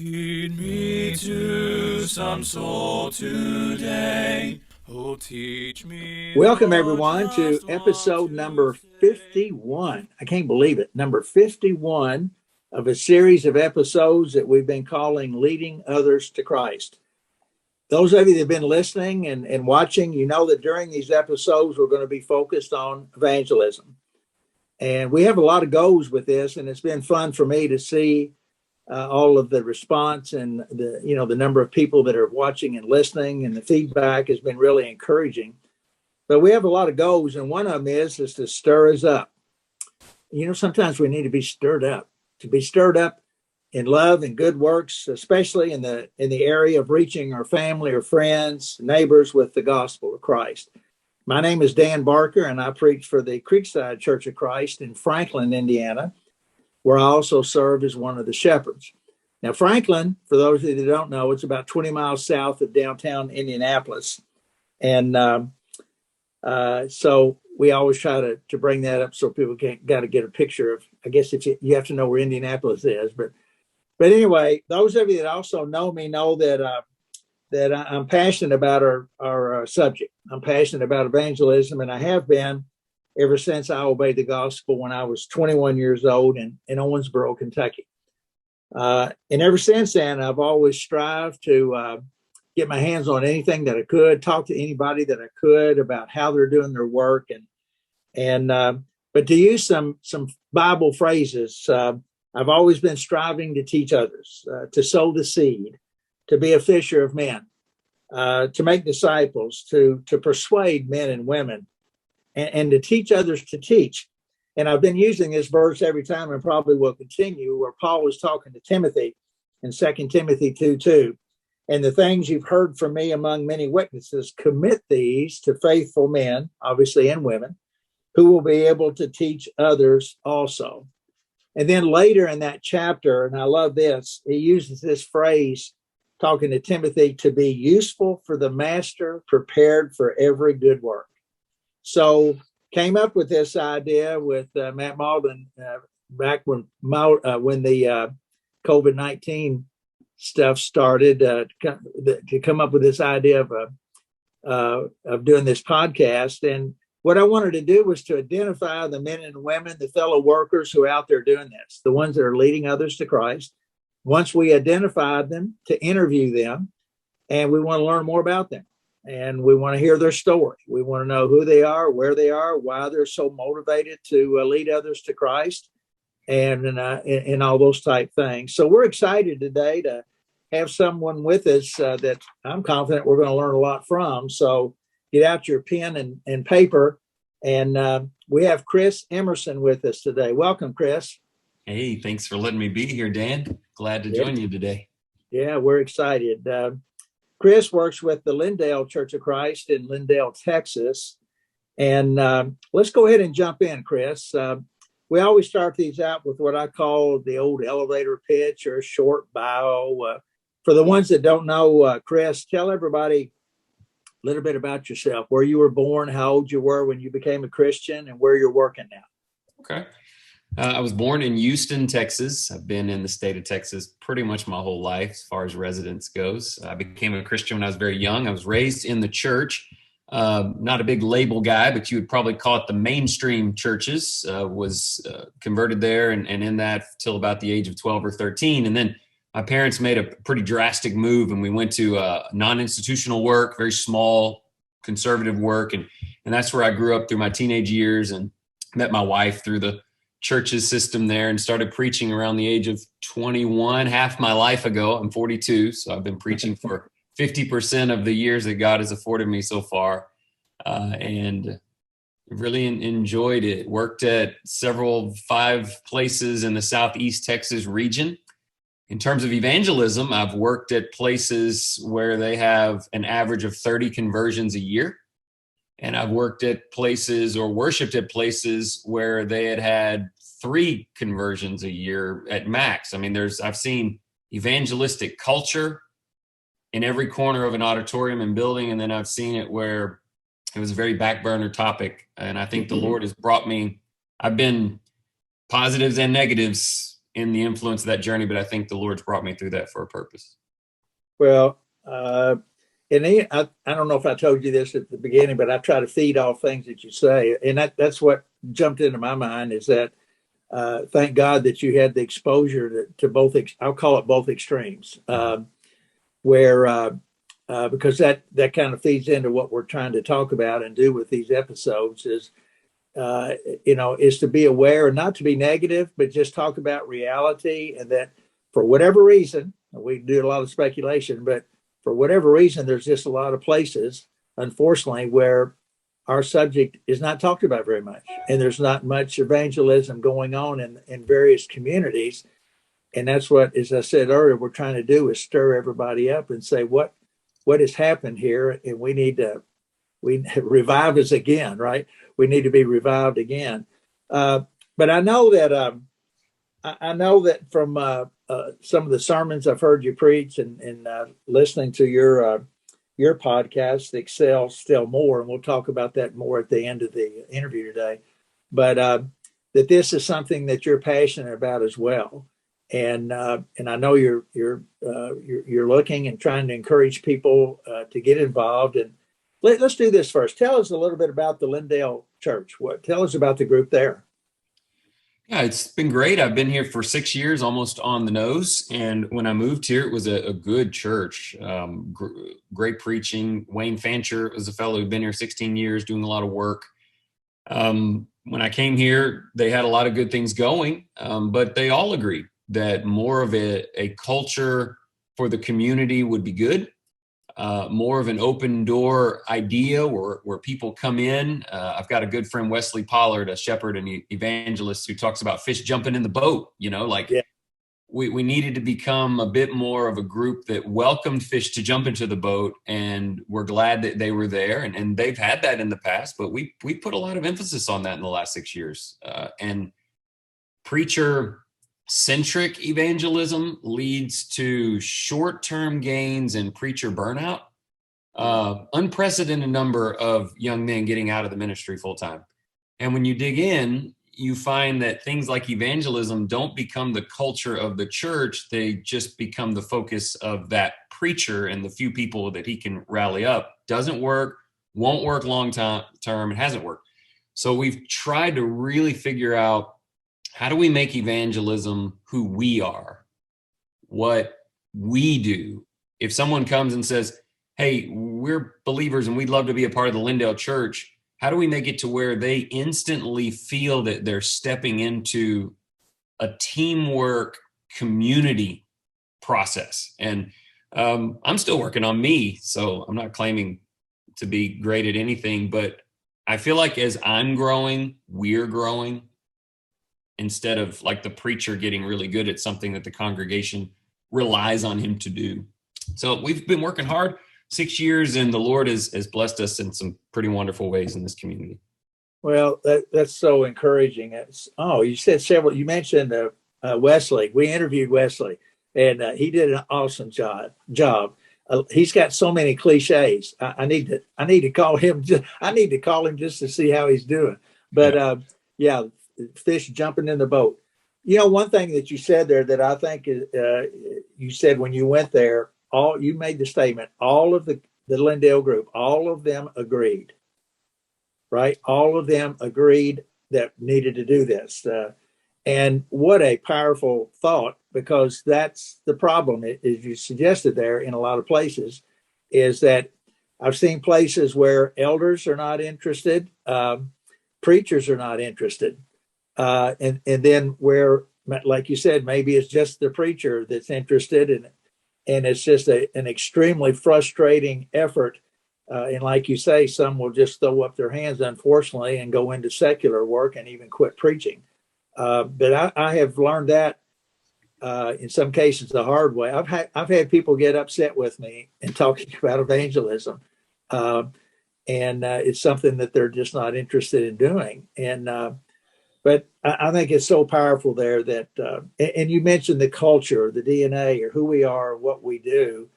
Lead me to some soul today. Oh, teach me. Welcome, everyone, to episode number 51. I can't believe it. Number 51 of a series of episodes that we've been calling Leading Others to Christ. Those of you that have been listening and watching, you know that during these episodes, we're going to be focused on evangelism. And we have a lot of goals with this, and it's been fun for me to see all of the response and the number of people that are watching and listening, and the feedback has been really encouraging. But we have a lot of goals, and one of them is to stir us up. Sometimes we need to be stirred up in love and good works, especially in the area of reaching our family or friends, neighbors with the gospel of Christ. My name is Dan Barker, and I preach for the Creekside Church of Christ in Franklin, Indiana, where I also serve as one of the shepherds. Now, Franklin, for those of you that don't know, it's about 20 miles south of downtown Indianapolis. And so we always try to bring that up so people got to get a picture of, I guess if you have to know where Indianapolis is. But anyway, those of you that also know me know that I'm passionate about our subject. I'm passionate about evangelism, and I have been ever since I obeyed the gospel when I was 21 years old in Owensboro, Kentucky. And ever since then, I've always strived to get my hands on anything that I could, talk to anybody that I could about how they're doing their work, but to use some Bible phrases, I've always been striving to teach others, to sow the seed, to be a fisher of men, to make disciples, to persuade men and women, and to teach others to teach. And I've been using this verse every time and probably will continue, where Paul was talking to Timothy in 2 Timothy 2:2. And the things you've heard from me among many witnesses, commit these to faithful men, obviously, and women, who will be able to teach others also. And then later in that chapter, and I love this, he uses this phrase, talking to Timothy, to be useful for the master, prepared for every good work. So came up with this idea with Matt Malden back when the COVID-19 stuff started, to come up with this idea of doing this podcast. And what I wanted to do was to identify the men and women, the fellow workers who are out there doing this, the ones that are leading others to Christ. Once we identified them, to interview them, and we want to learn more about them. And we want to hear their story. We want to know who they are, where they are, why they're so motivated to lead others to Christ, and all those type things. So we're excited today to have someone with us that I'm confident we're going to learn a lot from. So get out your pen and paper. And we have Kris Emerson with us today. Welcome, Kris. Hey, thanks for letting me be here, Dan. Glad to join you today. Yeah, we're excited. Kris works with the Lindale Church of Christ in Lindale, Texas. And let's go ahead and jump in, Kris. We always start these out with what I call the old elevator pitch or a short bio. For the ones that don't know, Kris, tell everybody a little bit about yourself, where you were born, how old you were when you became a Christian, and where you're working now. Okay. I was born in Houston, Texas. I've been in the state of Texas pretty much my whole life as far as residence goes. I became a Christian when I was very young. I was raised in the church. Not a big label guy, but you would probably call it the mainstream churches. Was converted there and in that till about the age of 12 or 13. And then my parents made a pretty drastic move, and we went to non-institutional work, very small conservative work. And that's where I grew up through my teenage years and met my wife through the church's system there, and started preaching around the age of 21, half my life ago. I'm 42, so I've been preaching for 50% of the years that God has afforded me so far, and really enjoyed it. Worked at 5 places in the Southeast Texas region. In terms of evangelism, I've worked at places where they have an average of 30 conversions a year. And I've worked at places or worshiped at places where they had 3 conversions a year at max. I mean, I've seen evangelistic culture in every corner of an auditorium and building. And then I've seen it where it was a very back burner topic. And I think the Lord has brought me, I've been positives and negatives in the influence of that journey, but I think the Lord's brought me through that for a purpose. Well, I don't know if I told you this at the beginning, but I try to feed off things that you say. And that's what jumped into my mind is that thank God that you had the exposure to both, I'll call it both extremes, where because that kind of feeds into what we're trying to talk about and do with these episodes is, is to be aware and not to be negative, but just talk about reality. And that for whatever reason, we do a lot of speculation, but for whatever reason, there's just a lot of places, unfortunately, where our subject is not talked about very much. And there's not much evangelism going on in various communities. And that's what, as I said earlier, we're trying to do is stir everybody up and say, what has happened here? And we revive us again, right? We need to be revived again. But I know that from some of the sermons I've heard you preach and listening to your podcast, Excel Still More, and we'll talk about that more at the end of the interview today. But that this is something that you're passionate about as well, and I know you're looking and trying to encourage people to get involved. And let's do this first. Tell us a little bit about the Lindale Church. Tell us about the group there. Yeah, it's been great. I've been here for 6 years, almost on the nose. And when I moved here, it was a good church, great preaching. Wayne Fancher was a fellow who'd been here 16 years, doing a lot of work. When I came here, they had a lot of good things going, but they all agreed that more of a culture for the community would be good. More of an open door idea where people come in. I've got a good friend, Wesley Pollard, a shepherd and evangelist, who talks about fish jumping in the boat. Yeah. We needed to become a bit more of a group that welcomed fish to jump into the boat, and we're glad that they were there. And they've had that in the past, but we put a lot of emphasis on that in the last 6 years. And preacher-centric evangelism leads to short-term gains and preacher burnout. Unprecedented number of young men getting out of the ministry full-time. And when you dig in, you find that things like evangelism don't become the culture of the church. They just become the focus of that preacher and the few people that he can rally up. Doesn't work, won't work long term, it hasn't worked. So we've tried to really figure out, how do we make evangelism who we are, what we do? If someone comes and says, hey, we're believers and we'd love to be a part of the Lindale Church, how do we make it to where they instantly feel that they're stepping into a teamwork community process? And I'm still working on me, so I'm not claiming to be great at anything, but I feel like as I'm growing, we're growing, instead of like the preacher getting really good at something that the congregation relies on him to do. So we've been working hard 6 years, and the Lord has blessed us in some pretty wonderful ways in this community. Well, that's so encouraging. You said several, you mentioned Wesley. We interviewed Wesley, and he did an awesome job. He's got so many cliches. I need to call him. I need to call him just to see how he's doing. But yeah, fish jumping in the boat. One thing that you said there that I think you said when you went there, you made the statement, all of the Lindale group, all of them agreed, right? All of them agreed that needed to do this. And what a powerful thought, because that's the problem, as you suggested there in a lot of places, is that I've seen places where elders are not interested, preachers are not interested. And then where, like you said, maybe it's just the preacher that's interested, and it's just an extremely frustrating effort. And like you say, some will just throw up their hands, unfortunately, and go into secular work and even quit preaching. But I have learned that in some cases the hard way. I've had people get upset with me and talking about evangelism, and it's something that they're just not interested in doing. But I think it's so powerful there that, and you mentioned the culture, the DNA, or who we are, what we do.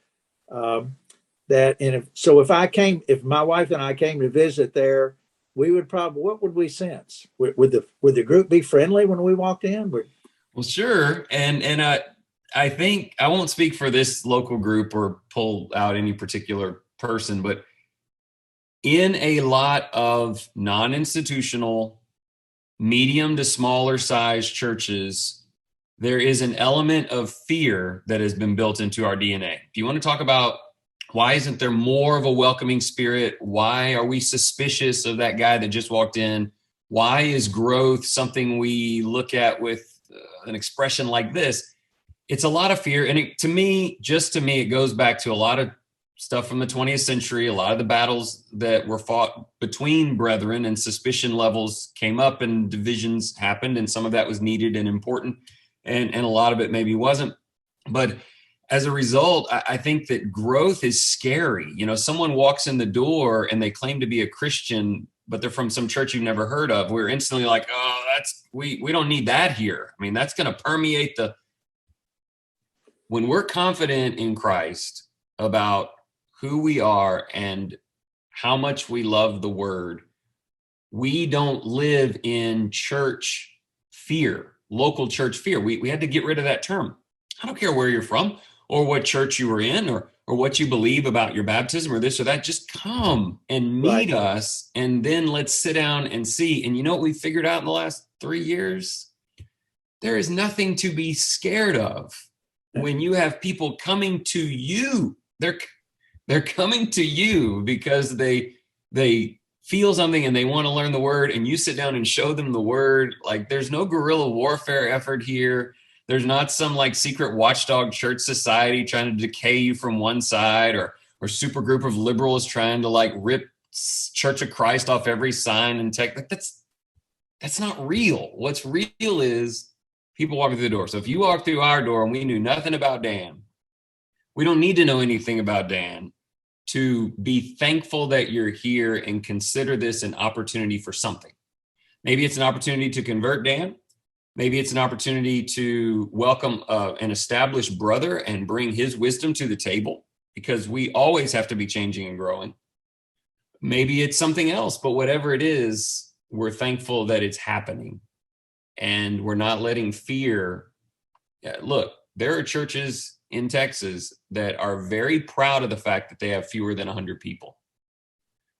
If my wife and I came to visit there, we would probably, what would we sense? Would the group be friendly when we walked in? Well, sure. And I think I won't speak for this local group or pull out any particular person, but in a lot of non-institutional, medium to smaller size churches, there is an element of fear that has been built into our DNA. Do you want to talk about why isn't there more of a welcoming spirit? Why are we suspicious of that guy that just walked in? Why is growth something we look at with an expression like this? It's a lot of fear. And to me, it goes back to a lot of stuff from the 20th century. A lot of the battles that were fought between brethren, and suspicion levels came up and divisions happened. And some of that was needed and important. And a lot of it maybe wasn't. But as a result, I think that growth is scary. You know, someone walks in the door and they claim to be a Christian, but they're from some church you've never heard of. We're instantly like, oh, we don't need that here. I mean, that's going to permeate when we're confident in Christ about who we are and how much we love the word, we don't live in church fear, local church fear. We had to get rid of that term. I don't care where you're from or what church you were in or what you believe about your baptism or this or that. Just come and meet us, and then let's sit down and see. And you know what we figured out in the last 3 years? There is nothing to be scared of when you have people coming to you. They're coming to you because they feel something and they want to learn the word, and you sit down and show them the word. Like, there's no guerrilla warfare effort here. There's not some like secret watchdog church society trying to decay you from one side, or super group of liberals trying to like rip Church of Christ off every sign and tech. Like, that's not real. What's real is people walking through the door. So if you walk through our door and we knew nothing about Dan, we don't need to know anything about Dan to be thankful that you're here and consider this an opportunity for something. Maybe it's an opportunity to convert Dan. Maybe it's an opportunity to welcome an established brother and bring his wisdom to the table, because we always have to be changing and growing. Maybe it's something else, but whatever it is, we're thankful that it's happening, and we're not letting fear. Look, there are churches in Texas that are very proud of the fact that they have fewer than 100 people,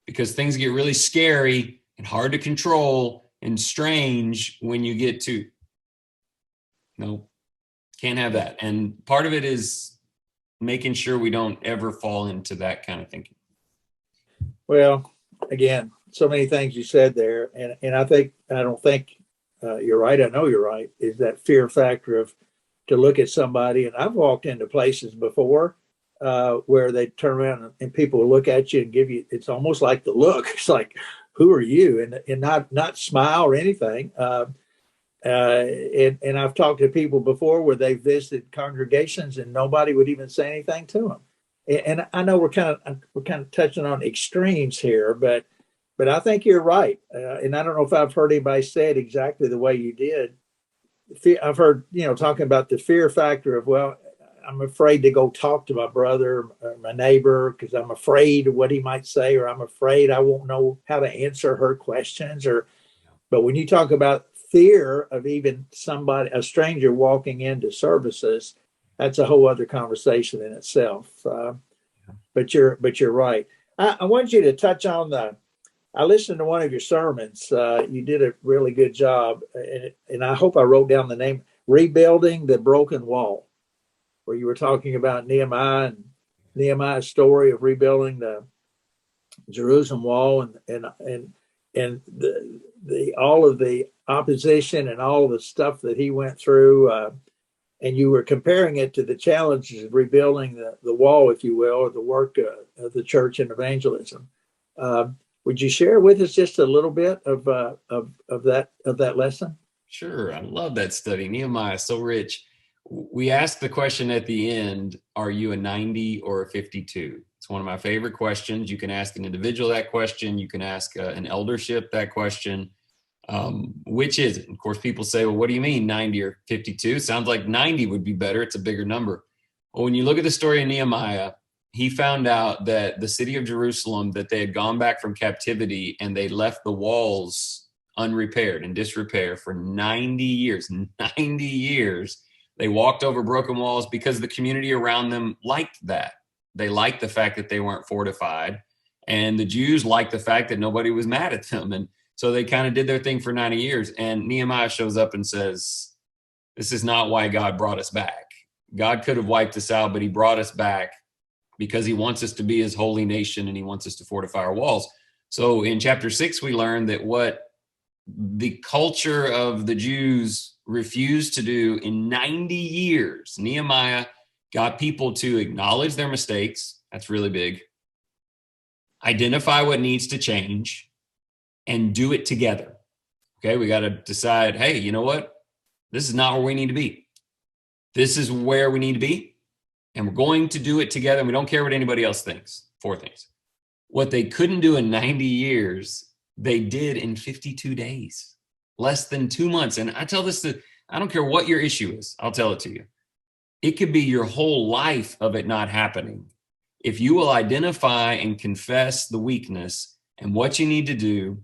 because things get really scary and hard to control and strange when you get to, no, can't have that. And part of it is making sure we don't ever fall into that kind of thinking. Well, again, so many things you said there. And I don't think you're right. I know you're right. Is that fear factor of to look at somebody. And I've walked into places before where they turn around and people will look at you and give you, it's almost like the look. It's like, who are you? And not smile or anything. And I've talked to people before where they visited congregations and nobody would even say anything to them. And I know we're kind of touching on extremes here, but I think you're right. And I don't know if I've heard anybody say it exactly the way you did. I've heard, talking about the fear factor of, well, I'm afraid to go talk to my brother or my neighbor because I'm afraid of what he might say, or I'm afraid I won't know how to answer her questions. But when you talk about fear of even a stranger walking into services, that's a whole other conversation in itself. But you're right. I want you to touch on I listened to one of your sermons. You did a really good job. And I hope I wrote down the name, Rebuilding the Broken Wall, where you were talking about Nehemiah and Nehemiah's story of rebuilding the Jerusalem wall and the all of the opposition and all of the stuff that he went through. And you were comparing it to the challenges of rebuilding the wall, if you will, or the work of the church in evangelism. Would you share with us just a little bit of that lesson? Sure. I love that study. Nehemiah is so rich. We asked the question at the end, are you a 90 or a 52? It's one of my favorite questions. You can ask an individual that question. You can ask an eldership that question. Which is it? Of course, people say, well, what do you mean 90 or 52? Sounds like 90 would be better. It's a bigger number. Well, when you look at the story of Nehemiah, he found out that the city of Jerusalem, that they had gone back from captivity and they left the walls unrepaired, in disrepair for 90 years. 90 years. They walked over broken walls because the community around them liked that. They liked the fact that they weren't fortified. And the Jews liked the fact that nobody was mad at them. And so they kind of did their thing for 90 years. And Nehemiah shows up and says, this is not why God brought us back. God could have wiped us out, but he brought us back because he wants us to be his holy nation and he wants us to fortify our walls. So in chapter 6, we learned that what the culture of the Jews refused to do in 90 years, Nehemiah got people to acknowledge their mistakes. That's really big. Identify what needs to change and do it together. Okay, we got to decide, hey, you know what? This is not where we need to be. This is where we need to be. And we're going to do it together. And we don't care what anybody else thinks. 4 things. What they couldn't do in 90 years, they did in 52 days, less than 2 months. And I tell this to, I don't care what your issue is. I'll tell it to you. It could be your whole life of it not happening. If you will identify and confess the weakness and what you need to do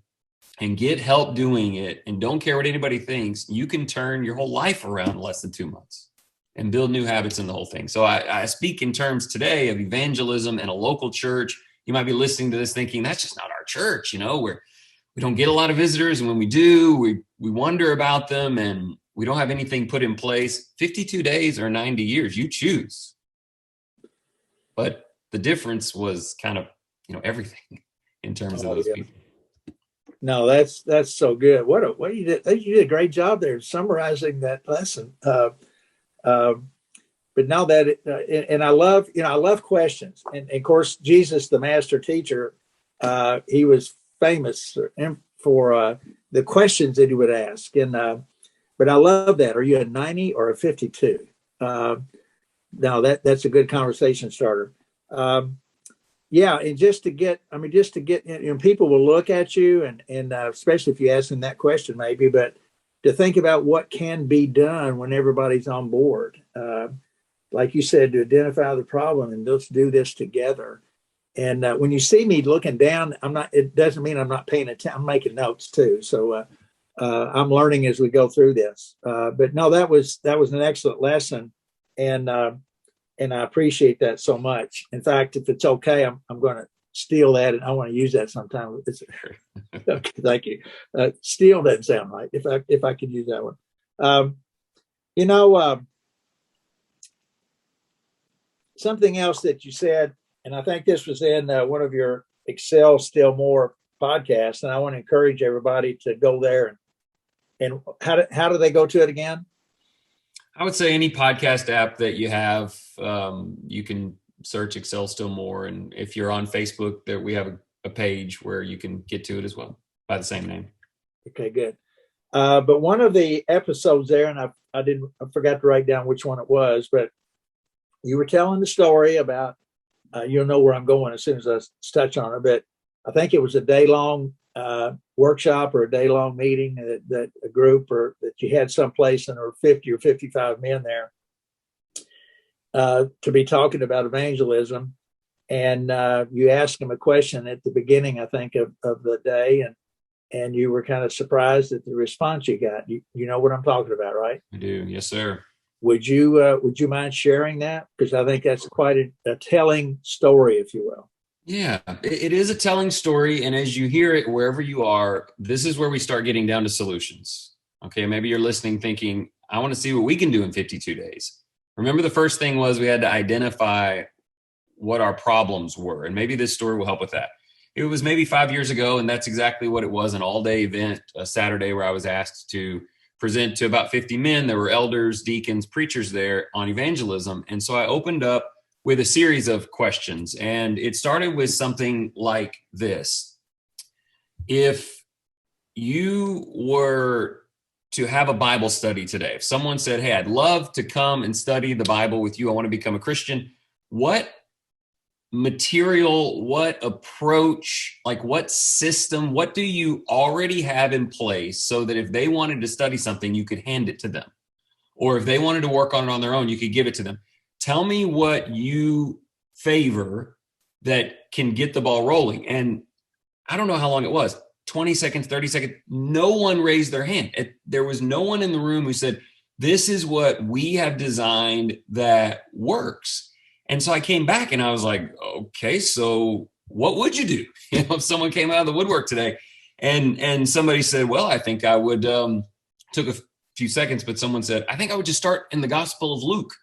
and get help doing it and don't care what anybody thinks, you can turn your whole life around in less than 2 months and build new habits in the whole thing. So I speak in terms today of evangelism and a local church. You might be listening to this thinking, that's just not our church. You know, we don't get a lot of visitors. And when we do, we wonder about them and we don't have anything put in place. 52 days or 90 years, you choose. But the difference was kind of, everything in terms of those people. No, that's so good. What you did a great job there summarizing that lesson. But now that and I love questions, and of course Jesus, the master teacher, he was famous for the questions that he would ask. And but I love that. Are you a 90 or a 52? Now that's a good conversation starter. Yeah, and just to get, people will look at you, and especially if you ask them that question, maybe, but to think about what can be done when everybody's on board. Like you said, to identify the problem and let's do this together. And when you see me looking down, it doesn't mean I'm not paying attention. I'm making notes too. So I'm learning as we go through this. But no, that was an excellent lesson. And I appreciate that so much. In fact, if it's okay, I'm going to steal that, and I want to use that sometime. Okay, thank you. Steal doesn't sound right. If I could use that one. Something else that you said, and I think this was in one of your Excel Still More podcasts, and I want to encourage everybody to go there. And how do they go to it again? I would say any podcast app that you have, you can search Excel Still More. And if you're on Facebook, there we have a page where you can get to it as well by the same name. Okay, good. But one of the episodes there, and I forgot to write down which one it was, but you were telling the story about, you'll know where I'm going as soon as I touch on it, but I think it was a day-long workshop or a day-long meeting that a group, or that you had someplace, and there were 50 or 55 men there to be talking about evangelism. And you asked them a question at the beginning, I think, of the day, and you were kind of surprised at the response you got. You know what I'm talking about, right? I do. Yes, sir. Would you mind sharing that? Because I think that's quite a telling story, if you will. Yeah, it is a telling story. And as you hear it, wherever you are, this is where we start getting down to solutions. Okay, maybe you're listening thinking, I want to see what we can do in 52 days. Remember, the first thing was we had to identify what our problems were. And maybe this story will help with that. It was maybe 5 years ago, and that's exactly what it was, an all-day event, a Saturday, where I was asked to present to about 50 men. There were elders, deacons, preachers there on evangelism. And so I opened up with a series of questions, and it started with something like this. If you were to have a Bible study today, if someone said, hey, I'd love to come and study the Bible with you, I want to become a Christian, what material, what approach, like what system, what do you already have in place so that if they wanted to study something, you could hand it to them? Or if they wanted to work on it on their own, you could give it to them. Tell me what you favor that can get the ball rolling. And I don't know how long it was, 20 seconds, 30 seconds, no one raised their hand. There was no one in the room who said, this is what we have designed that works. And so I came back and I was like, okay, so what would you do? If someone came out of the woodwork today and somebody said, well, I think I would, took a few seconds, but someone said, I think I would just start in the Gospel of Luke.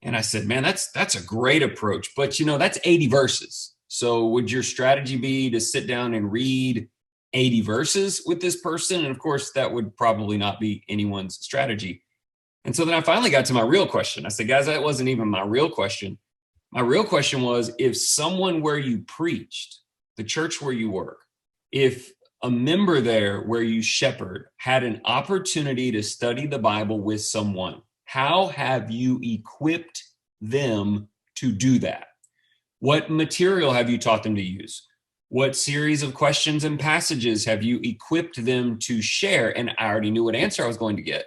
And I said, man, that's a great approach, but that's 80 verses. So would your strategy be to sit down and read 80 verses with this person? And of course, that would probably not be anyone's strategy. And so then I finally got to my real question. I said, guys, that wasn't even my real question. My real question was, if someone where you preached, the church where you work, if a member there where you shepherd had an opportunity to study the Bible with someone, how have you equipped them to do that? What material have you taught them to use? What series of questions and passages have you equipped them to share? And I already knew what answer I was going to get,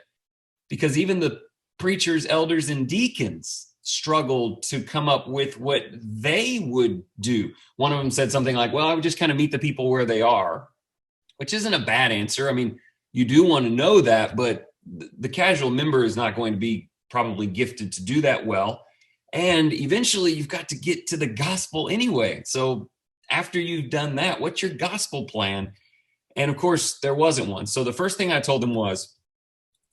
because even the preachers, elders, and deacons struggled to come up with what they would do. One of them said something like, well, I would just kind of meet the people where they are, which isn't a bad answer. I mean, you do want to know that, but the casual member is not going to be probably gifted to do that well. And eventually you've got to get to the gospel anyway. So after you've done that, what's your gospel plan? And of course, there wasn't one. So the first thing I told them was,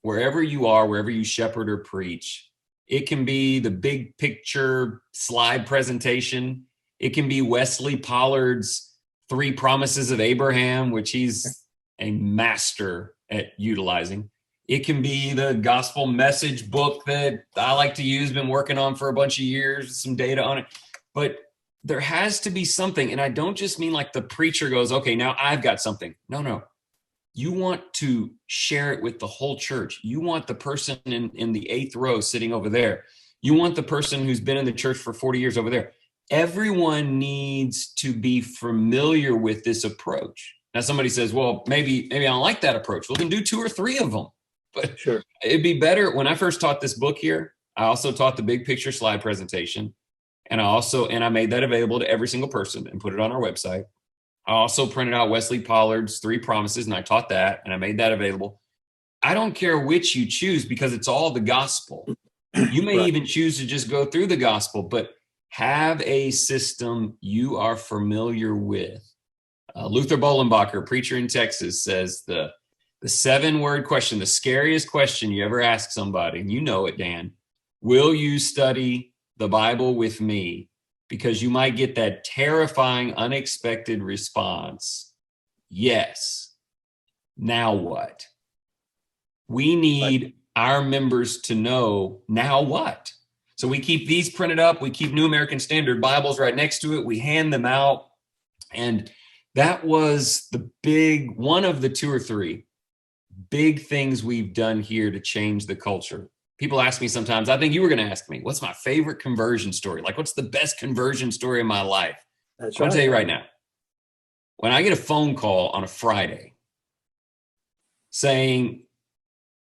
wherever you are, wherever you shepherd or preach, it can be the big picture slide presentation. It can be Wesley Pollard's 3 Promises of Abraham, which he's a master at utilizing. It can be the gospel message book that I like to use, been working on for a bunch of years, some data on it. But there has to be something. And I don't just mean like the preacher goes, okay, now I've got something. No. You want to share it with the whole church. You want the person in the 8th row sitting over there. You want the person who's been in the church for 40 years over there. Everyone needs to be familiar with this approach. Now, somebody says, well, maybe I don't like that approach. Well, then do 2 or 3 of them. But Sure. It'd be better. When I first taught this book here, I also taught the big picture slide presentation. And I made that available to every single person and put it on our website. I also printed out Wesley Pollard's 3 Promises, and I taught that, and I made that available. I don't care which you choose, because it's all the gospel. You may even choose to just go through the gospel, but have a system you are familiar with. Luther Bolenbacher, preacher in Texas, says the 7-word question, the scariest question you ever ask somebody, and you know it, Dan, will you study the Bible with me? Because you might get that terrifying, unexpected response. Yes. Now what? We need our members to know, now what? So we keep these printed up. We keep New American Standard Bibles right next to it. We hand them out. And that was one of the 2 or 3 big things we've done here to change the culture. People ask me sometimes, I think you were going to ask me, what's my favorite conversion story? Like, what's the best conversion story in my life? That's I'm going right. to tell you right now, when I get a phone call on a Friday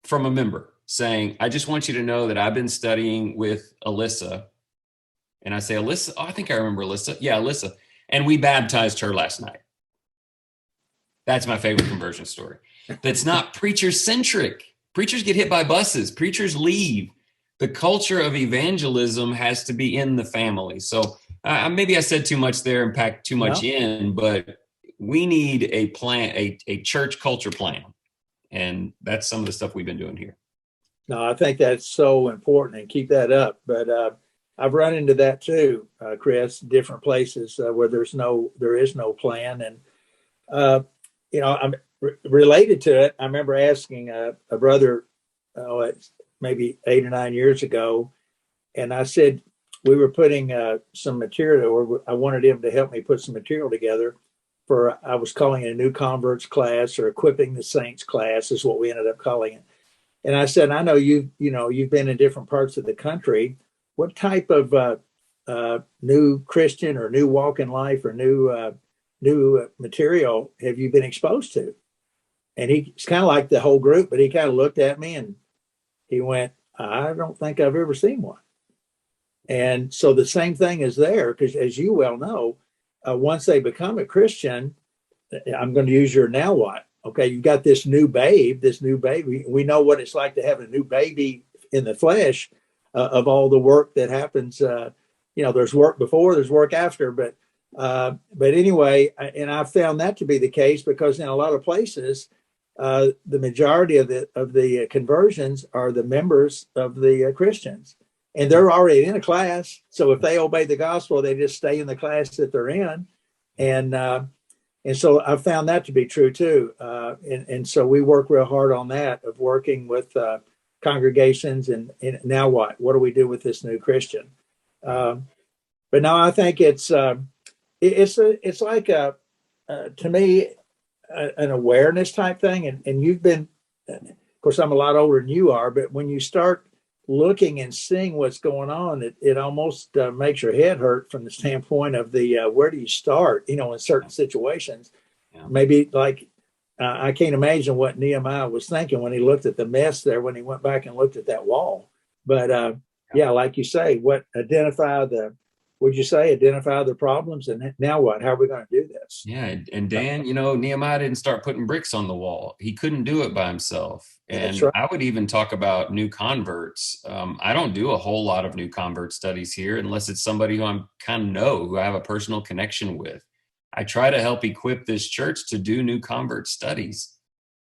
from a member saying, I just want you to know that I've been studying with Alyssa. And I say, Alyssa? Oh, I think I remember Alyssa. Yeah, Alyssa. And we baptized her last night. That's my favorite conversion story. That's not preacher-centric. Preachers get hit by buses. Preachers leave. The culture of evangelism has to be in the family. So maybe I said too much there and packed too much in, but we need a plan, a church culture plan. And that's some of the stuff we've been doing here. No, I think that's so important, and keep that up. But I've run into that too, Chris, different places where there is no plan. And, I'm related to it. I remember asking a brother, it's maybe 8 or 9 years ago, and I said, we were putting some material, or I wanted him to help me put some material together for, I was calling it a new converts class, or equipping the saints class is what we ended up calling it. And I said, I know you've been in different parts of the country. What type of new Christian or new walk in life or new material have you been exposed to? And he's kind of like the whole group, but he kind of looked at me and he went, I don't think I've ever seen one. And so the same thing is there, because as you well know, once they become a Christian, I'm going to use your now what? Okay, you've got this new baby. We know what it's like to have a new baby in the flesh, of all the work that happens. There's work before, there's work after, but anyway, and I've found that to be the case because in a lot of places, the majority of the conversions are the members of the Christians, and they're already in a class. So if they obey the gospel, they just stay in the class that they're in, and so I've found that to be true too. And so we work real hard on that, of working with congregations and now what? What do we do with this new Christian? But now I think it's like to me, an awareness type thing. And you've been, of course, I'm a lot older than you are, but when you start looking and seeing what's going on, it almost makes your head hurt from the standpoint of where do you start, in certain situations. Yeah. Maybe like, I can't imagine what Nehemiah was thinking when he looked at the mess there, when he went back and looked at that wall. But yeah, like you say, identify the problems, and now what? How are we going to do this? Yeah, and Dan, Nehemiah didn't start putting bricks on the wall. He couldn't do it by himself. And That's right. I would even talk about new converts. I don't do a whole lot of new convert studies here unless it's somebody who who I have a personal connection with. I try to help equip this church to do new convert studies.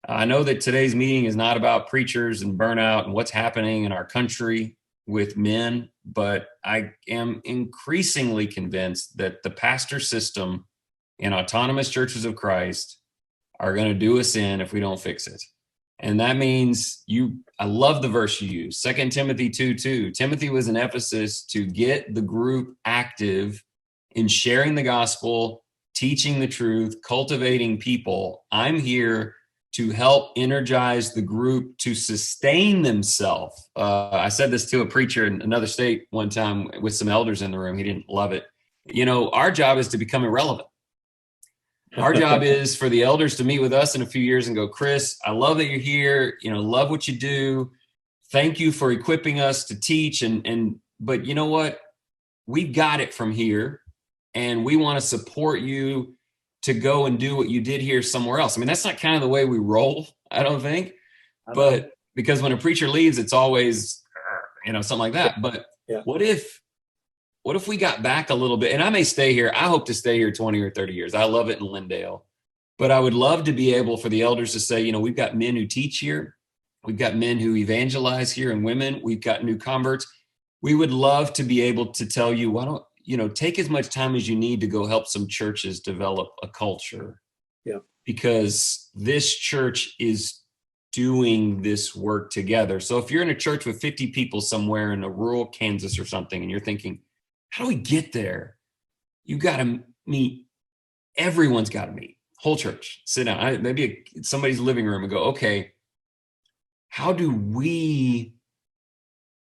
I know that today's meeting is not about preachers and burnout and what's happening in our country with men, but I am increasingly convinced that the pastor system in autonomous churches of Christ are going to do us in if we don't fix it. And that means I love the verse you use, 2 Timothy 2:2. Timothy was in Ephesus to get the group active in sharing the gospel, teaching the truth, cultivating people. I'm here to help energize the group to sustain themselves. I said this to a preacher in another state one time with some elders in the room. He didn't love it. Our job is to become irrelevant. Our job is for the elders to meet with us in a few years and go, Kris, I love that you're here. Love what you do. Thank you for equipping us to teach. But you know what? We've got it from here, and we want to support you to go and do what you did here somewhere else. I mean, that's not kind of the way we roll, I don't think. But because when a preacher leaves, it's always, something like that. But yeah. What if we got back a little bit? And I may stay here. I hope to stay here 20 or 30 years. I love it in Lindale. But I would love to be able for the elders to say, we've got men who teach here. We've got men who evangelize here, and women. We've got new converts. We would love to be able to tell you, why don't, take as much time as you need to go help some churches develop a culture. Yeah. Because this church is doing this work together. So if you're in a church with 50 people somewhere in a rural Kansas or something, and you're thinking, how do we get there? You got to meet. Everyone's got to meet. Whole church. Sit down. Maybe somebody's living room and go, okay, how do we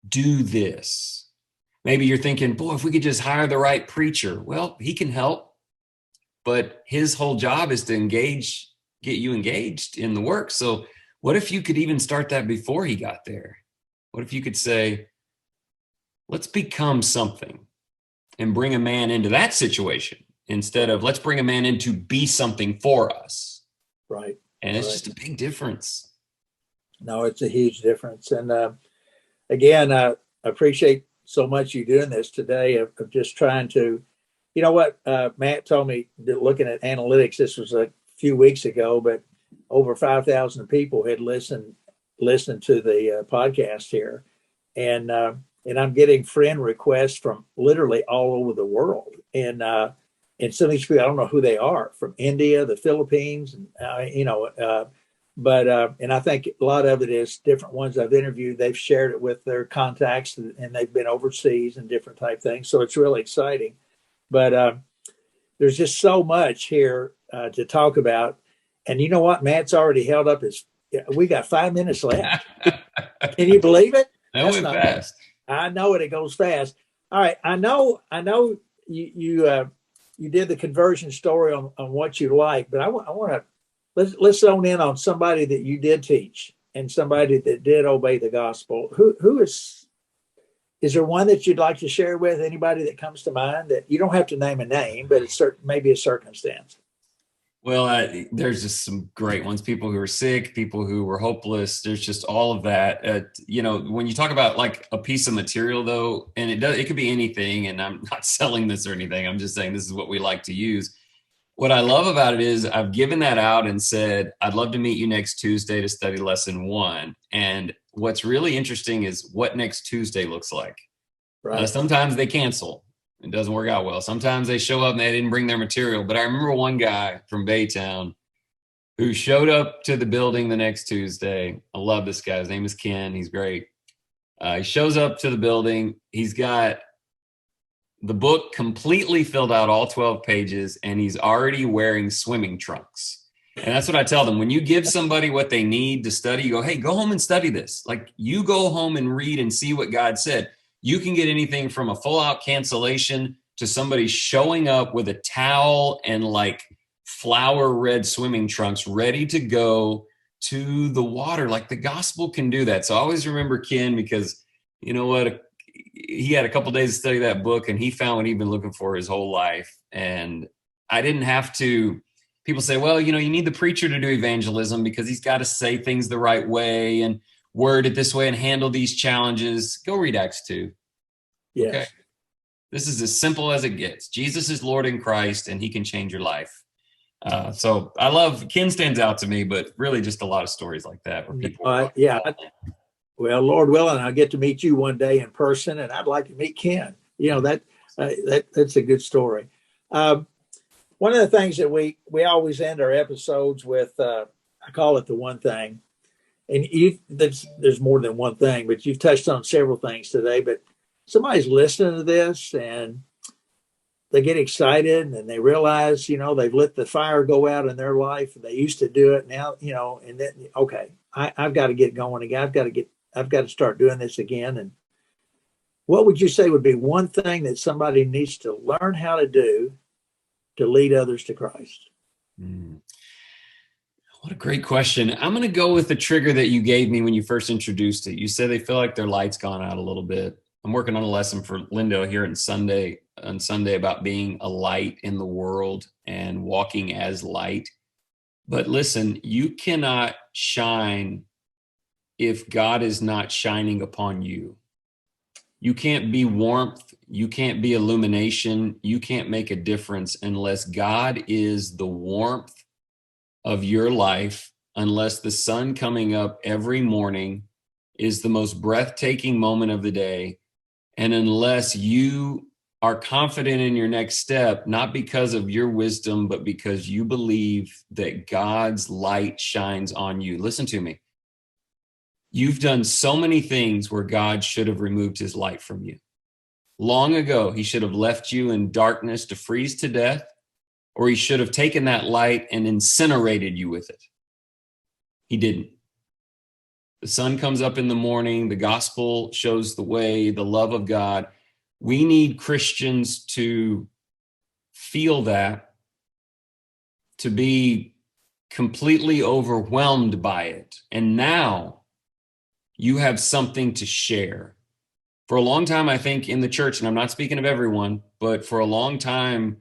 do this? Maybe you're thinking, boy, if we could just hire the right preacher. Well, he can help, but his whole job is to get you engaged in the work. So what if you could even start that before he got there? What if you could say, let's become something and bring a man into that situation instead of let's bring a man in to be something for us. Right. And it's just a big difference. No, it's a huge difference. And again, I appreciate so much you doing this today of just trying to, Matt told me that looking at analytics, this was a few weeks ago, but over 5,000 people had listened to the podcast here. And I'm getting friend requests from literally all over the world. And some of these people, I don't know who they are, from India, the Philippines, but I think a lot of it is different ones I've interviewed. They've shared it with their contacts, and they've been overseas and different type things. So it's really exciting. But there's just so much here to talk about. And you know what? Matt's already held up we got 5 minutes left. Can you believe it? That went fast. I know it goes fast. All right. I know you did the conversion story on what you like, but I want to, let's zone in on somebody that you did teach and somebody that did obey the gospel. Who is there one that you'd like to share with? Anybody that comes to mind? That you don't have to name a name, but it's maybe a circumstance. Well, there's just some great ones. People who are sick, people who were hopeless. There's just all of that. When you talk about like a piece of material, though, and it could be anything. And I'm not selling this or anything. I'm just saying this is what we like to use. What I love about it is I've given that out and said, I'd love to meet you next Tuesday to study lesson 1. And what's really interesting is what next Tuesday looks like. Right. Sometimes they cancel. It doesn't work out well. Sometimes they show up and they didn't bring their material. But I remember one guy from Baytown who showed up to the building the next Tuesday. I love this guy. His name is Ken. He's great. He shows up to the building. He's got the book completely filled out, all 12 pages, and he's already wearing swimming trunks. And that's what I tell them. When you give somebody what they need to study, you go, hey, go home and study this. Like, you go home and read and see what God said. You can get anything from a full out cancellation to somebody showing up with a towel and like flower red swimming trunks ready to go to the water. Like, the gospel can do that. So I always remember Ken, because you know what? He had a couple days to study that book and he found what he'd been looking for his whole life. And I didn't have to. People say, well, you need the preacher to do evangelism because he's got to say things the right way and word it this way and handle these challenges. Go read Acts 2. Yes. Okay. This is as simple as it gets. Jesus is Lord in Christ and he can change your life. So I love, Ken stands out to me, but really just a lot of stories like that where people. Yeah. Well, Lord willing, I'll get to meet you one day in person, and I'd like to meet Ken. That's a good story. One of the things that we always end our episodes with, I call it the one thing. And there's more than one thing, but you've touched on several things today. But somebody's listening to this and they get excited and they realize, they've let the fire go out in their life. They used to do it now, and then, okay, I've got to get going again. I've got to start doing this again. And what would you say would be one thing that somebody needs to learn how to do to lead others to Christ? What a great question. I'm going to go with the trigger that you gave me when you first introduced it. You said they feel like their light's gone out a little bit. I'm working on a lesson for Lindo here on Sunday about being a light in the world and walking as light. But listen, you cannot shine if God is not shining upon you. You can't be warmth. You can't be illumination. You can't make a difference unless God is the warmth of your life, unless the sun coming up every morning is the most breathtaking moment of the day, and unless you are confident in your next step, not because of your wisdom, but because you believe that God's light shines on you. Listen to me. You've done so many things where God should have removed his light from you. Long ago, he should have left you in darkness to freeze to death, or he should have taken that light and incinerated you with it. He didn't. The sun comes up in the morning. The gospel shows the way, the love of God. We need Christians to feel that, to be completely overwhelmed by it. And now you have something to share. For a long time, I think in the church, and I'm not speaking of everyone, but for a long time,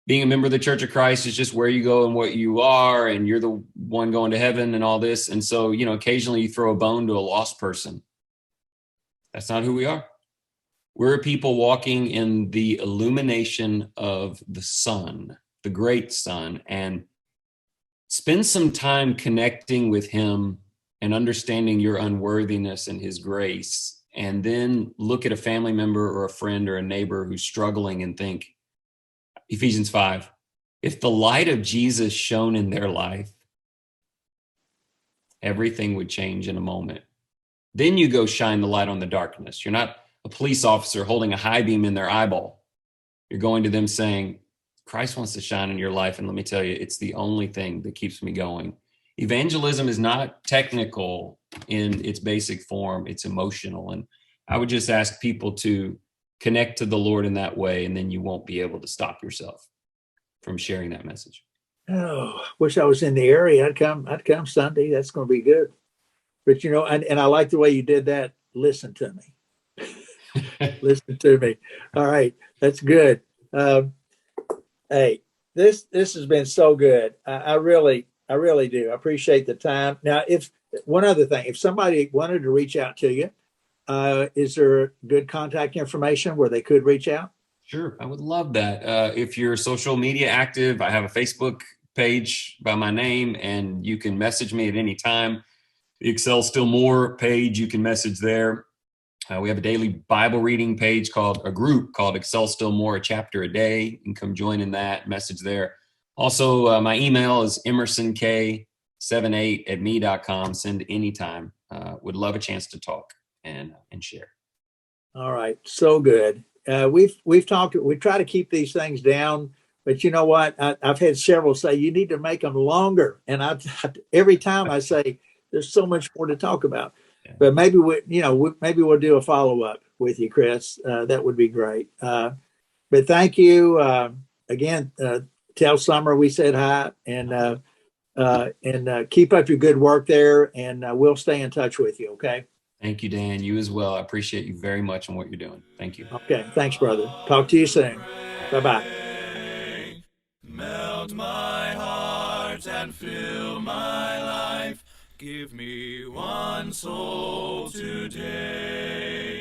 being a member of the Church of Christ is just where you go and what you are, and you're the one going to heaven and all this. And so, occasionally you throw a bone to a lost person. That's not who we are. We're people walking in the illumination of the sun, the great sun, and spend some time connecting with him and understanding your unworthiness and his grace. And then look at a family member or a friend or a neighbor who's struggling and think, Ephesians 5, if the light of Jesus shone in their life, everything would change in a moment. Then you go shine the light on the darkness. You're not a police officer holding a high beam in their eyeball. You're going to them saying, Christ wants to shine in your life. And let me tell you, it's the only thing that keeps me going. Evangelism is not technical in its basic form. It's emotional. And I would just ask people to connect to the Lord in that way, and then you won't be able to stop yourself from sharing that message. Oh, wish I was in the area. I'd come Sunday. That's going to be good. But and I like the way you did that. Listen to me. Listen to me. All right, that's good. Hey, this has been so good. I really do. I appreciate the time. Now, if one other thing, if somebody wanted to reach out to you, is there good contact information where they could reach out? Sure, I would love that. If you're social media active, I have a Facebook page by my name, and you can message me at any time. The Excel Still More page, you can message there. We have a daily Bible reading page a group called Excel Still More, a chapter a day. You can come join in that, message there. Also, my email is emersonk78@me.com. Send anytime. Would love a chance to talk and share. All right. So good. We've talked, we try to keep these things down, but you know what? I've had several say you need to make them longer. And every time I say there's so much more to talk about, but maybe maybe we'll do a follow-up with you, Kris. That would be great. But thank you again. Tell Summer we said hi, and keep up your good work there, and we'll stay in touch with you. Okay. Thank you, Dan. You as well. I appreciate you very much on what you're doing. Thank you. Okay. Thanks, brother. Talk to you soon. Bye-bye. Melt my heart and fill my life. Give me one soul today.